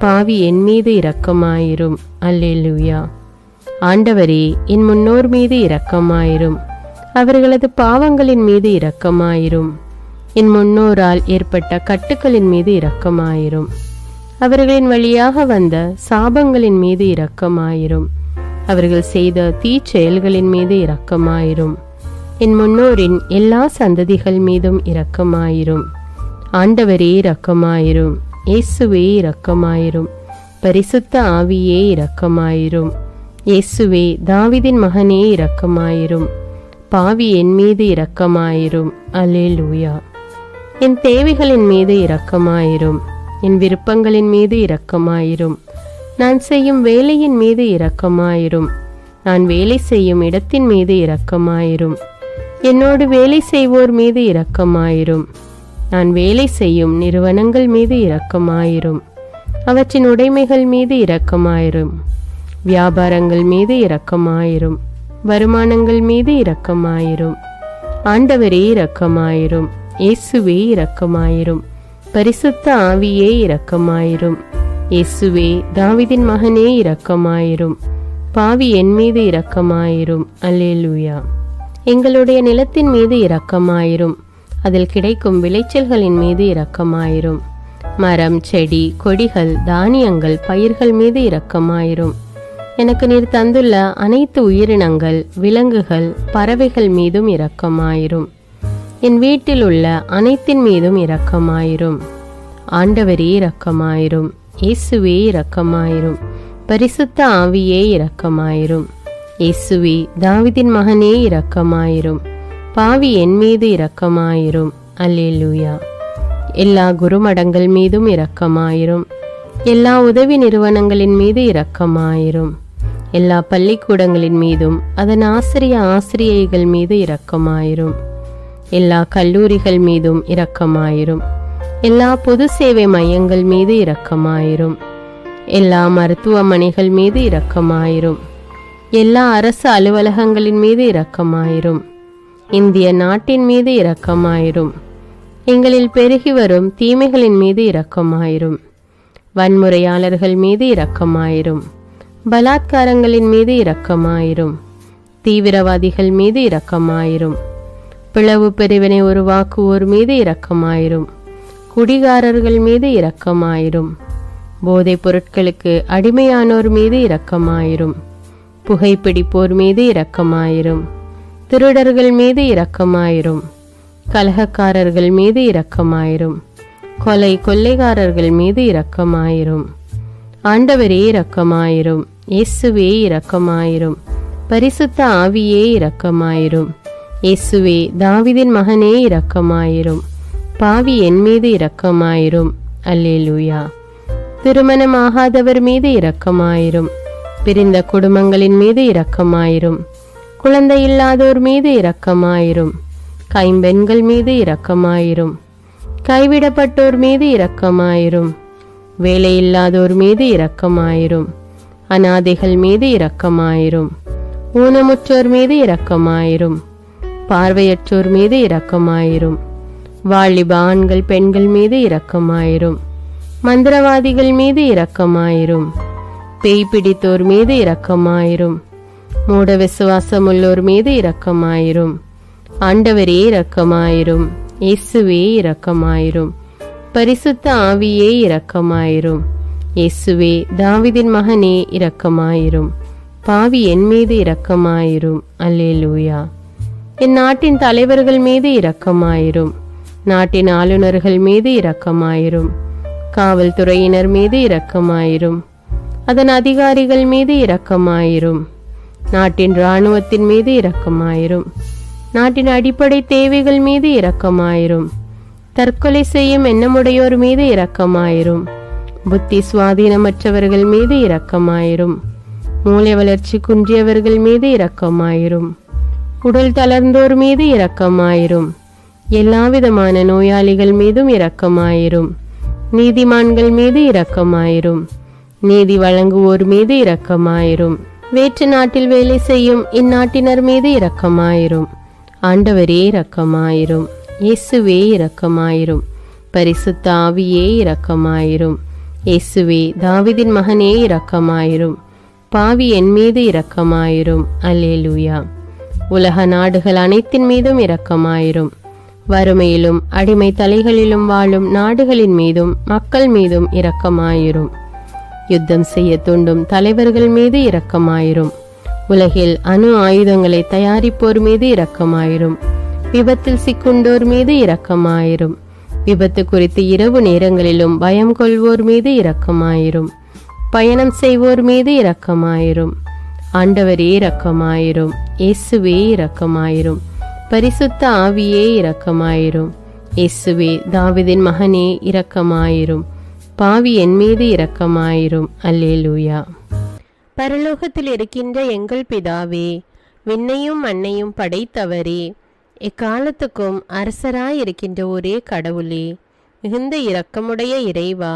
பாவி என் மீது இரக்கமாயிரும். அல்லேலூயா. ஆண்டவரே என் முன்னோர் மீது இரக்கமாயிரும், அவர்களது பாவங்களின் மீது இரக்கமாயிரும். என் முன்னோரால் ஏற்பட்ட கட்டுக்களின் மீது இரக்கமாயிரும், அவர்களின் வழியாக வந்த சாபங்களின் மீது இரக்கமாயிரும், அவர்கள் செய்த தீச்செயல்களின் மீது இரக்கமாயிரும். என் முன்னோரின் எல்லா சந்ததிகள் மீதும் இரக்கமாயிரும். ஆண்டவரே இரக்கமாயிரும், இயேசுவே இரக்கமாயிரும், பரிசுத்த ஆவியே இரக்கமாயிரும். இயேசுவே தாவீதின் மகனே இரக்கமாயிரும், பாவி என் மீது இரக்கமாயிரும். அல்லேலூயா. என் தேவைகளின் மீது இரக்கமாயிரும், என் விருப்பங்களின் மீது இரக்கமாயிரும், நான் செய்யும் வேலையின் மீது இரக்கமாயிரும், நான் வேலை செய்யும் இடத்தின் மீது இரக்கமாயிரும், என்னோடு வேலை செய்வோர் மீது இரக்கமாயிரும், நான் வேலை செய்யும் நிறுவனங்கள் மீது இரக்கமாயிரும், அவற்றின் உடைமைகள் மீது இரக்கமாயிரும், வியாபாரங்கள் மீது இரக்கமாயிரும், வருமானங்கள் மீது இரக்கமாயிரும். ஆண்டவரே இரக்கமாயிரும், இயேசுவே இரக்கமாயிரும், பரிசுத்த ஆவியே இரக்கமாயிரும். இயேசுவே தாவீதின் மகனே இரக்கமாயிரும், பாவி என் மீது இரக்கமாயிரும். அல்லேலூயா. எங்களுடைய நிலத்தின் மீது இரக்கமாயிரும், அதில் கிடைக்கும் விளைச்சல்களின் மீது இரக்கமாயிரும். மரம், செடி, கொடிகள், தானியங்கள், பயிர்கள் மீது இரக்கமாயிரும். எனக்கு நீர் தந்துள்ள அனைத்து உயிரினங்கள், விலங்குகள், பறவைகள் மீதும் இரக்கமாயிரும். என் வீட்டில் உள்ள அனைத்தின் மீதும் இரக்கமாயிரும். ஆண்டவரே இரக்கமாயிரும், இயேசுவே இரக்கமாயிரும், பரிசுத்த ஆவியே இரக்கமாயிரும். இயேசுவே தாவீதின் மகனே இரக்கமாயிரும், பாவி என் மீது இரக்கமாயிரும். அல்லேலூயா. எல்லா குருமடங்கள் மீதும் இரக்கமாயிரும், எல்லா உதவி நிறுவனங்களின் மீது இரக்கமாயிரும், எல்லா பள்ளிக்கூடங்களின் மீதும் அதன் ஆசிரியைகள் மீது இரக்கமாயிரும், எல்லா கல்லூரிகள் மீதும் இரக்கமாயிரும், எல்லா பொது சேவை மையங்கள் மீது இரக்கமாயிரும், எல்லா மருத்துவமனைகள் மீது இரக்கமாயிரும், எல்லா அரசு அலுவலகங்களின் மீது இரக்கமாயிரும், இந்திய நாட்டின் மீது இரக்கமாயிரும், எங்களில் பெருகி வரும் தீமைகளின் மீது இரக்கமாயிரும், வன்முறையாளர்கள் மீது இரக்கமாயிரும், பலாத்காரங்களின் மீது இரக்கமாயிரும், தீவிரவாதிகள் மீது இரக்கமாயிரும், பிளவு பிரிவினை உருவாக்குவோர் மீது இரக்கமாயிரும், குடிகாரர்கள் மீது இரக்கமாயிரும், போதைப் பொருட்களுக்கு அடிமையானோர் மீது இரக்கமாயிரும், புகைப்பிடிப்போர் மீது இரக்கமாயிரும், திருடர்கள் மீது இரக்கமாயிரும், கலகக்காரர்கள் மீது இரக்கமாயிரும், கொள்ளைக்காரர்கள் மீது இரக்கமாயிரும். ஆண்டவரே இரக்கமாயிரும், இயேசுவே இரக்கமாயிரும், பரிசுத்த ஆவியே இரக்கமாயிரும். இயேசுவே தாவீதின் மகனே இரக்கமாயிரும், பாவி என் மீது இரக்கமாயிரும். அல்லேலூயா. திருமணமாகாதவர் மீது இரக்கமாயிரும், பிரிந்த குடும்பங்களின் மீது இரக்கமாயிரும், குழந்தை இல்லாதோர் மீது இரக்கமாயிரும், கைம்பெண்கள் மீது இரக்கமாயிரும், கைவிடப்பட்டோர் மீது இரக்கமாயிரும், வேலையில்லாதோர் மீது இரக்கமாயிரும், அநாதைகள் மீது இரக்கமாயிரும், ஊனமுற்றோர் மீது இரக்கமாயிரும், பார்வையற்றோர் மீது இரக்கமாயிரும், வாலிப ஆண்கள் பெண்கள் மீது இரக்கமாயிரும், மந்திரவாதிகள் மீது இரக்கமாயிரும், பேய் பிடித்தோர் மீது இரக்கமாயிரும். மூட விசுவாசம் உள்ளோர் மீது இரக்கமாயிரும். ஆண்டவரே இரக்கமாயிரும். இயேசுவே இரக்கமாயிரும். பரிசுத்த ஆவியே இரக்கமாயிரும். இயேசுவே தாவீதின் மகனே இரக்கமாயிரும். பாவி என் மீது இரக்கமாயிரும். அல்லேலூயா. என் நாட்டின் தலைவர்கள் மீது இரக்கமாயிரும். நாட்டின் ஆளுநர்கள் மீது இரக்கமாயிரும். காவல்துறையினர் மீது இரக்கமாயிரும். அதன் அதிகாரிகள் மீது இரக்கமாயிரும். நாட்டின் இராணுவத்தின் மீது இரக்கமாயிரும். நாட்டின் அடிப்படை தேவைகள் மீது இரக்கமாயிரும். தற்கொலை செய்யும் எண்ணமுடையோர் மீது இரக்கமாயிரும். புத்தி சுவாதீனமற்றவர்கள் மீது இரக்கமாயிரும். மூளை வளர்ச்சி குன்றியவர்கள் மீது இரக்கமாயிரும். உடல் தளர்ந்தோர் மீது இரக்கமாயிரும். எல்லாவிதமான நோயாளிகள் மீதும் இரக்கமாயிரும். நீதிமான்கள் மீது இரக்கமாயிரும். நீதி வழங்குவோர் மீது இரக்கமாயிரும். வேற்று நாட்டில் வேலை செய்யும் இந்நாட்டினர் மீது இரக்கமாயிரும். ஆண்டவரே இரக்கமாயிரும். இயேசுவே இரக்கமாயிரும். பரிசுத்த ஆவியே இரக்கமாயிரும். இயேசுவே தாவீதின் மகனே இரக்கமாயிரும். பாவி என் மீது இரக்கமாயிரும். அல்லேலூயா. உலக நாடுகள் அனைத்தின் மீதும் இரக்கமாயிரும். வறுமையிலும் அடிமை தலைகளிலும் வாழும் நாடுகளின் மீதும் மக்கள் மீதும் இரக்கமாயிரும். யுத்தம் செய்ய தூண்டும் தலைவர்கள் மீது இரக்கமாயிரும். உலகில் அணு ஆயுதங்களை தயாரிப்போர் மீது இரக்கமாயிரும். விபத்தில் சிக்குண்டோர் மீது இரக்கமாயிரும். விபத்து குறித்து இரவு நேரங்களிலும் பயம் கொள்வோர் மீது இரக்கமாயிரும். பயணம் செய்வோர் மீது இரக்கமாயிரும். ஆண்டவரே இரக்கமாயிரும். இயேசுவே இரக்கமாயிரும். பரிசுத்த ஆவியே இரக்கமாயிரும். இயேசுவே தாவீதின் மகனே இரக்கமாயிரும். பாவி என் மீது இரக்கமாயிரும். அல்லேலூயா. பரலோகத்தில் இருக்கின்ற எங்கள் பிதாவே, விண்ணையும் மண்ணையும் படைத்தவரே, எக்காலத்துக்கும் அரசராயிருக்கின்ற ஒரே கடவுளே, மிகுந்த இரக்கமுடைய இறைவா,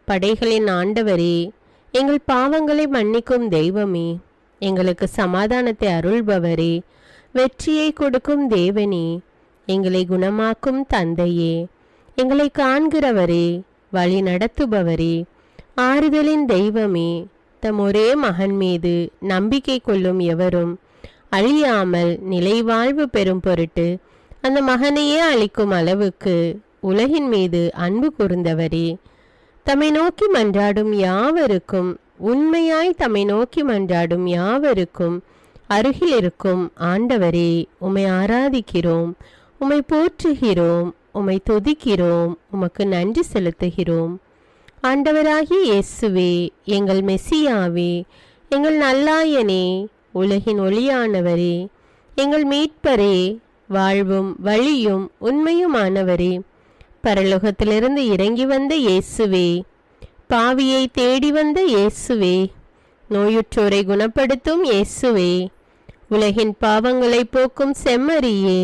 படைகளின் ஆண்டவரே, எங்கள் பாவங்களை மன்னிக்கும் தெய்வமே, எங்களுக்கு சமாதானத்தை அருள்பவரே, வெற்றியை கொடுக்கும் தேவனே, எங்களை குணமாக்கும் தந்தையே, எங்களை காண்கிறவரே, வழி நடத்துபவரே, ஆறுதலின் தெய்வமே, தம் ஒரே மகன் மீது நம்பிக்கை கொள்ளும் எவரும் அழியாமல் நிலைவாழ்வு பெறும் பொருட்டு அந்த மகனையே அளிக்கும் அளவுக்கு உலகின் மீது அன்பு கூர்ந்தவரே, தம்மை நோக்கி மன்றாடும் யாவருக்கும், உண்மையாய் தம்மை நோக்கி மன்றாடும் யாவருக்கும் அருகில் இருக்கும் ஆண்டவரே, உம்மை ஆராதிக்கிறோம், உம்மை போற்றுகிறோம், உம்மை துதிக்கிறோம், உமக்கு நன்றி செலுத்துகிறோம். ஆண்டவராகிய இயேசுவே, எங்கள் மெசியாவே, எங்கள் நல்லாயனே, உலகின் ஒளியானவரே, எங்கள் மீட்பரே, வாழ்வும் வழியும் உண்மையுமானவரே, பரலோகத்திலிருந்து இறங்கி வந்த இயேசுவே, பாவியை தேடி வந்த இயேசுவே, நோயுற்றோரை குணப்படுத்தும் இயேசுவே, உலகின் பாவங்களை போக்கும் செம்மறியே,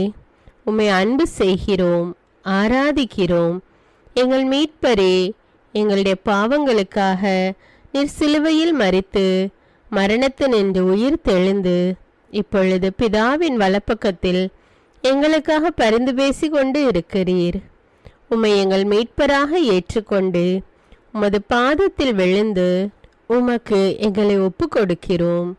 உம்மை அன்பு செய்கிறோம், ஆராதிக்கிறோம். எங்கள் மீட்பரே, எங்களுடைய பாவங்களுக்காக நீர் சிலுவையில் மரித்து மரணத்தினின்று உயிர் தெழுந்து இப்பொழுது பிதாவின் வலப்பக்கத்தில் எங்களுக்காக பரிந்து பேசி கொண்டு இருக்கிறீர். உம்மை எங்கள் மீட்பராக ஏற்றுக்கொண்டு உமது பாதத்தில் விழுந்து உமக்கு எங்களை ஒப்பு கொடுக்கிறோம்.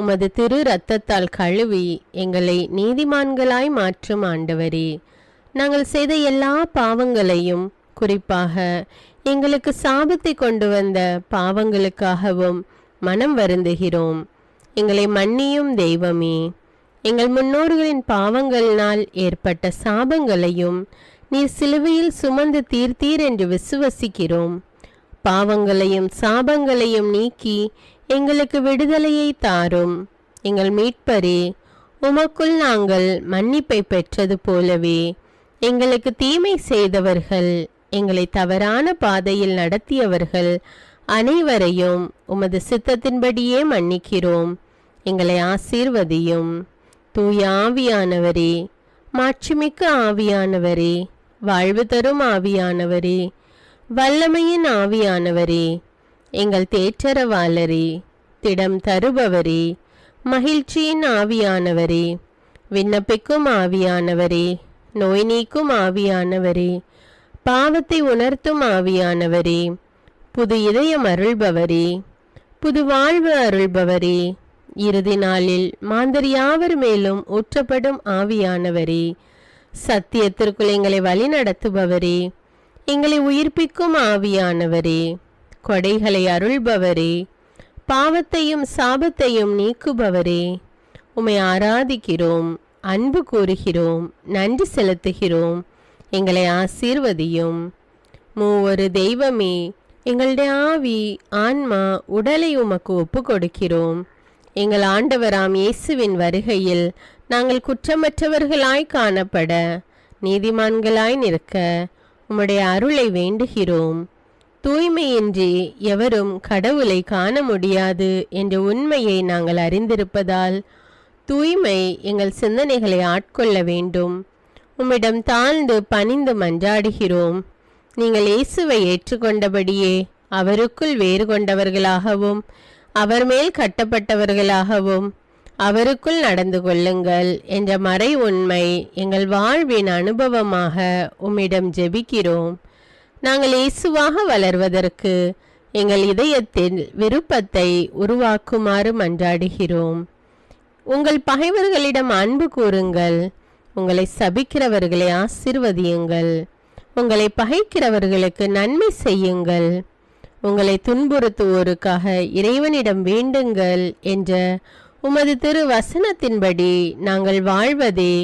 உமது திரு இரத்தத்தால் கழுவி எங்களை நீதிமான்களாய் மாற்றும் ஆண்டவரே, நாங்கள் செய்த எல்லா பாவங்களையும், குறிப்பாக எங்களுக்கு சாபத்தை கொண்டு வந்த பாவங்களுக்காகவும் மனம் வருந்துகிறோம். எங்களை மன்னியும் தெய்வமே, எங்கள் முன்னோர்களின் பாவங்களினால் ஏற்பட்ட சாபங்களையும் நீர் சிலுவையில் சுமந்து தீர்த்தீர் என்று விசுவசிக்கிறோம். பாவங்களையும் சாபங்களையும் நீக்கி எங்களுக்கு விடுதலையை தாரும். எங்கள் மீட்பரே, உமக்குள் நாங்கள் மன்னிப்பை பெற்றது போலவே எங்களுக்கு தீமை செய்தவர்கள், எங்களை தவறான பாதையில் நடத்தியவர்கள் அனைவரையும் உமது சித்தத்தின்படியே மன்னிக்கிறோம். எங்களை ஆசீர்வதியும். தூய ஆவியானவரே, மாட்சிமிக்க ஆவியானவரே, வாழ்வு தரும் ஆவியானவரே, வல்லமையின் ஆவியானவரே, எங்கள் தேற்றரவாளரே, திடம் தருபவரே, மகிழ்ச்சியின் ஆவியானவரே, விண்ணப்பிக்கும் ஆவியானவரே, நோய் நீக்கும் ஆவியானவரே, பாவத்தை உணர்த்தும் ஆவியானவரே, புது இதயம் அருள்பவரே, புது வாழ்வு அருள்பவரே, இறுதி நாளில் மாந்தர் யாவர் மேலும் ஊற்றப்படும் ஆவியானவரே, சத்தியத்திற்குள் எங்களை வழிநடத்துபவரே, எங்களை உயிர்ப்பிக்கும் ஆவியானவரே, கொடைகளை அருள்பவரே, பாவத்தையும் சாபத்தையும் நீக்குபவரே, உம்மை ஆராதிக்கிறோம், அன்பு கூறுகிறோம், நன்றி செலுத்துகிறோம். எங்களை ஆசீர்வதியும். மூவொரு தெய்வமே, எங்களுடைய ஆவி, ஆன்மா, உடலை உமக்கு ஒப்பு கொடுக்கிறோம். எங்கள் ஆண்டவராம் இயேசுவின் வருகையில் நாங்கள் குற்றமற்றவர்களாய் காணப்பட, நீதிமான்களாய் நிற்க உம்முடைய அருளை வேண்டுகிறோம். தூய்மையின்றி எவரும் கடவுளை காண முடியாது என்ற உண்மையை நாங்கள் அறிந்திருப்பதால் தூய்மை எங்கள் சிந்தனைகளை ஆட்கொள்ள வேண்டும். உம்மிடம் தாழ்ந்து பணிந்து மன்றாடுகிறோம். நீங்கள் இயேசுவை ஏற்றுக்கொண்டபடியே அவருக்குள் வேறு கொண்டவர்களாகவும் அவர் மேல் கட்டப்பட்டவர்களாகவும் அவருக்குள் நடந்து கொள்ளுங்கள் என்ற மறை உண்மை எங்கள் வாழ்வின் அனுபவமாக உம்மிடம் ஜெபிக்கிறோம். நாங்கள் இயேசுவாக வளர்வதற்கு எங்கள் இதயத்தில் விருப்பத்தை உருவாக்குமாறு மன்றாடுகிறோம். உங்கள் பகைவர்களிடம் அன்பு கூறுங்கள், உங்களை சபிக்கிறவர்களை ஆசீர்வதியுங்கள், உங்களை பகைக்கிறவர்களுக்கு நன்மை செய்யுங்கள், உங்களை துன்புறுத்துவோருக்காக இறைவனிடம் வேண்டுங்கள் என்ற உமது திரு வசனத்தின்படி நாங்கள் வாழ்வதே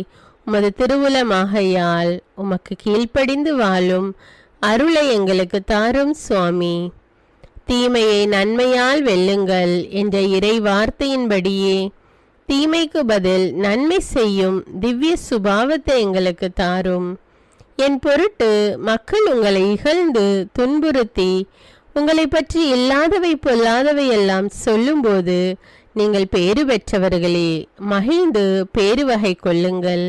உமது திருவுலமாகையால் உமக்கு கீழ்ப்படிந்து வாழும் அருளை எங்களுக்கு தாரும் சுவாமி. தீமையை நன்மையால் வெல்லுங்கள் என்ற இறை வார்த்தையின்படியே தீமைக்கு பதில் நன்மை செய்யும் திவ்ய சுபாவத்தை எங்களுக்கு தாரும். என் பொருட்டு மக்கள் உங்களை இகழ்ந்து துன்புறுத்தி உங்களை பற்றி இல்லாதவை பொல்லாதவை எல்லாம் சொல்லும்போது நீங்கள் பேறு பெற்றவர்களே, மகிழ்ந்து பேருவகை கொள்ளுங்கள்.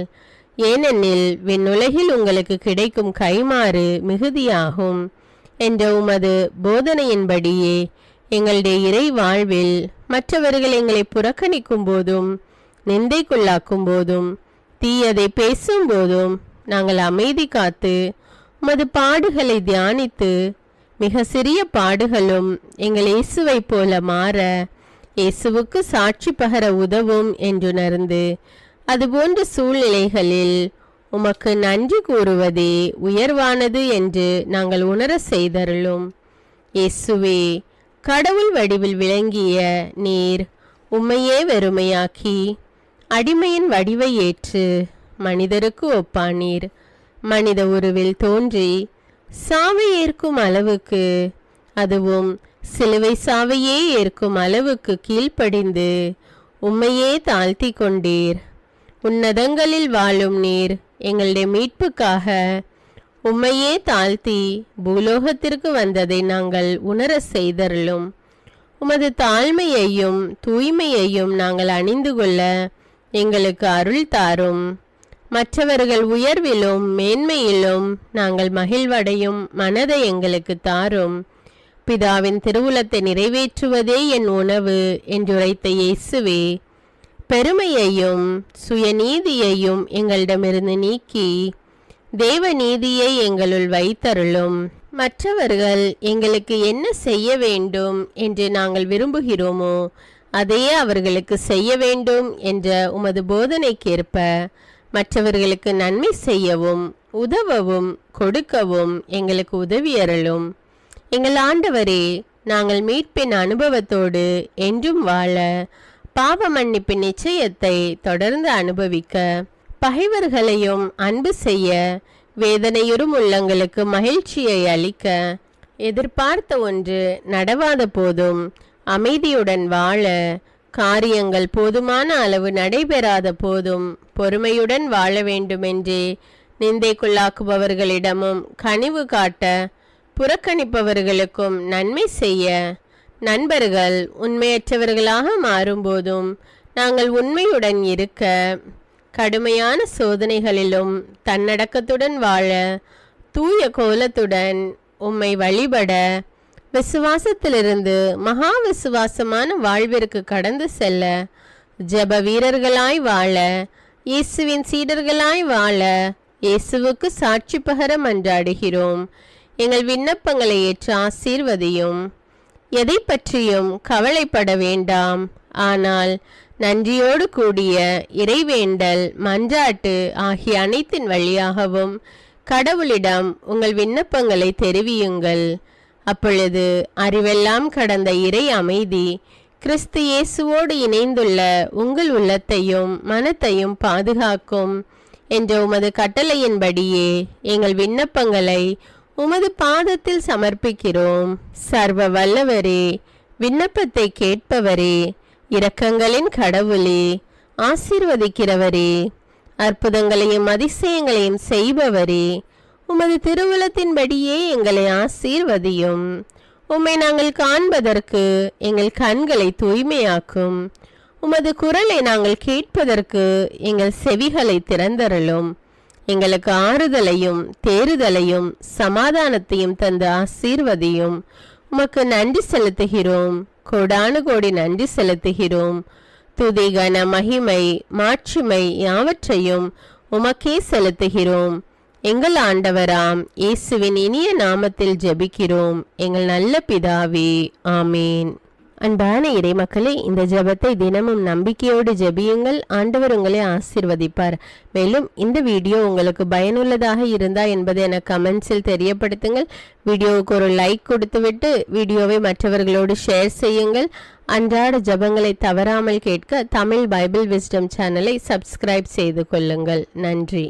ஏனெனில் விண்ணுலகில் உங்களுக்கு கிடைக்கும் கைமாறு மிகுதியாகும் என்ற உமது போதனையின்படியே எங்களுடைய இறை வாழ்வில் மற்றவர்கள் எங்களை புறக்கணிக்கும் போதும் நிந்தைக்குள்ளாக்கும் போதும் தீயதை பேசும் போதும் நாங்கள் அமைதி காத்து உமது பாடுகளை தியானித்து மிக சிறிய பாடுகளும் எங்கள் இயேசுவை போல மாற இயேசுவுக்கு சாட்சி பகர உதவும் என்றுணர்ந்து அதுபோன்ற சூழ்நிலைகளில் உமக்கு நன்றி கூறுவதே உயர்வானது என்று நாங்கள் உணர செய்தருளும். இயேசுவே, கடவுள் வடிவில் விளங்கிய நீர் உம்மையே வெறுமையாக்கி அடிமையின் வடிவை ஏற்று மனிதருக்கு ஒப்பானீர். மனித உருவில் தோன்றி சாவை ஏற்கும் அளவுக்கு, அதுவும் சிலுவை சாவையே ஏற்கும் அளவுக்கு கீழ்ப்படிந்து உம்மையே தாழ்த்தி கொண்டீர். உன்னதங்களில் வாழும் நீர் எங்களுடைய மீட்புக்காக உம்மையே தாழ்த்தி பூலோகத்திற்கு வந்ததை நாங்கள் உணர செய்தருளும். உமது தாழ்மையையும் தூய்மையையும் நாங்கள் அணிந்து கொள்ள எங்களுக்கு அருள் தாரும். மற்றவர்கள் உயர்விலும் மேன்மையிலும் நாங்கள் மகிழ்வடையும் மனதை எங்களுக்கு தாரும். பிதாவின் திருவுளத்தை நிறைவேற்றுவதே என் உணவு என்றுரைத்த இயேசுவே, பெருமையையும் சுயநீதியையும் எங்களிடமிருந்து நீக்கி தேவ நீதியை எங்களுள் வைத்தருளும். மற்றவர்கள் எங்களுக்கு என்ன செய்ய வேண்டும் என்று நாங்கள் விரும்புகிறோமோ அதையே அவர்களுக்கு செய்ய வேண்டும் என்ற உமது போதனைக்கேற்ப மற்றவர்களுக்கு நன்மை செய்யவும் உதவவும் கொடுக்கவும் எங்களுக்கு உதவியருளும். எங்கள் ஆண்டவரே, நாங்கள் மீட்பின் அனுபவத்தோடு என்றும் வாழ, பாவ மன்னிப்பின் நிச்சயத்தை தொடர்ந்து அனுபவிக்க, பகைவர்களையும் அன்பு செய்ய, வேதனையுறும் உள்ளங்களுக்கு மகிழ்ச்சியை அளிக்க, எதிர்பார்த்த ஒன்று நடவாத போதும் அமைதியுடன் வாழ, காரியங்கள் போதுமான அளவு நடைபெறாத போதும் பொறுமையுடன் வாழ வேண்டுமென்றே நிந்தைக்குள்ளாக்குபவர்களிடமும் கனிவு காட்ட, புறக்கணிப்பவர்களுக்கும் நன்மை செய்ய, நண்பர்கள் உண்மையற்றவர்களாக மாறும்போதும் நாங்கள் உண்மையுடன் இருக்க, கடுமையான சோதனைகளிலும் தன்னடக்கத்துடன் வாழ, தூய கோலத்துடன் உம்மை வழிபட, விசுவாசத்திலிருந்து மகா விசுவாசமான வாழ்விற்கு கடந்து செல்ல, ஜெப வீரர்களாய் வாழ, இயேசுவின் சீடர்களாய் வாழ, இயேசுவுக்கு சாட்சி பகர மன்றாடுகிறோம். எங்கள் விண்ணப்பங்களை ஏற்று ஆசீர்வதியும். எதை பற்றியும் கவலைப்பட வேண்டாம். ஆனால் நன்றியோடு கூடிய இறைவேண்டல், மன்றாட்டு ஆகிய அனைத்தின் வழியாகவும் கடவுளிடம் உங்கள் விண்ணப்பங்களை தெரிவியுங்கள். அப்பொழுது அறிவெல்லாம் கடந்த இறை அமைதி கிறிஸ்து இயேசுவோடு இணைந்துள்ள உங்கள் உள்ளத்தையும் மனத்தையும் பாதுகாக்கும் என்ற உமது கட்டளையின்படியே எங்கள் விண்ணப்பங்களை உமது பாதத்தில் சமர்ப்பிக்கிறோம். சர்வ வல்லவரே, விண்ணப்பத்தை கேட்பவரே, இரக்கங்களின் கடவுளே, ஆசீர்வதிக்கிறவரே, அற்புதங்களையும் அதிசயங்களையும் செய்பவரே, உமது திருவுளத்தின்படியே எங்களை ஆசீர்வதியும். உம்மை நாங்கள் காண்பதற்கு எங்கள் கண்களை தூய்மையாக்கும். உமது குரலை நாங்கள் கேட்பதற்கு எங்கள் செவிகளை திறந்தருளும். எங்களுக்கு ஆறுதலையும் தேறுதலையும் சமாதானத்தையும் தந்து ஆசீர்வதியும். உமக்கு நன்றி செலுத்துகிறோம், கோடானு கோடி நன்றி செலுத்துகிறோம். துதி, கன, மகிமை, மாட்சிமை யாவற்றையும் உமக்கே செலுத்துகிறோம். எங்கள் ஆண்டவராம் இயேசுவின் இனிய நாமத்தில் ஜெபிக்கிறோம் எங்கள் நல்ல பிதாவே, ஆமீன். அன்பான இறைமக்களே, இந்த ஜெபத்தை தினமும் நம்பிக்கையோடு ஜெபியுங்கள். ஆண்டவர் உங்களை ஆசீர்வதிப்பார். மேலும் இந்த வீடியோ உங்களுக்கு பயனுள்ளதாக இருந்தா என்பதை எனக்கு கமெண்ட்ஸில் தெரியப்படுத்துங்கள். வீடியோவுக்கு ஒரு லைக் கொடுத்துவிட்டு வீடியோவை மற்றவர்களோடு ஷேர் செய்யுங்கள். அன்றாட ஜெபங்களை தவறாமல் கேட்க தமிழ் பைபிள் விஸ்டம் சேனலை சப்ஸ்கிரைப் செய்து கொள்ளுங்கள். நன்றி.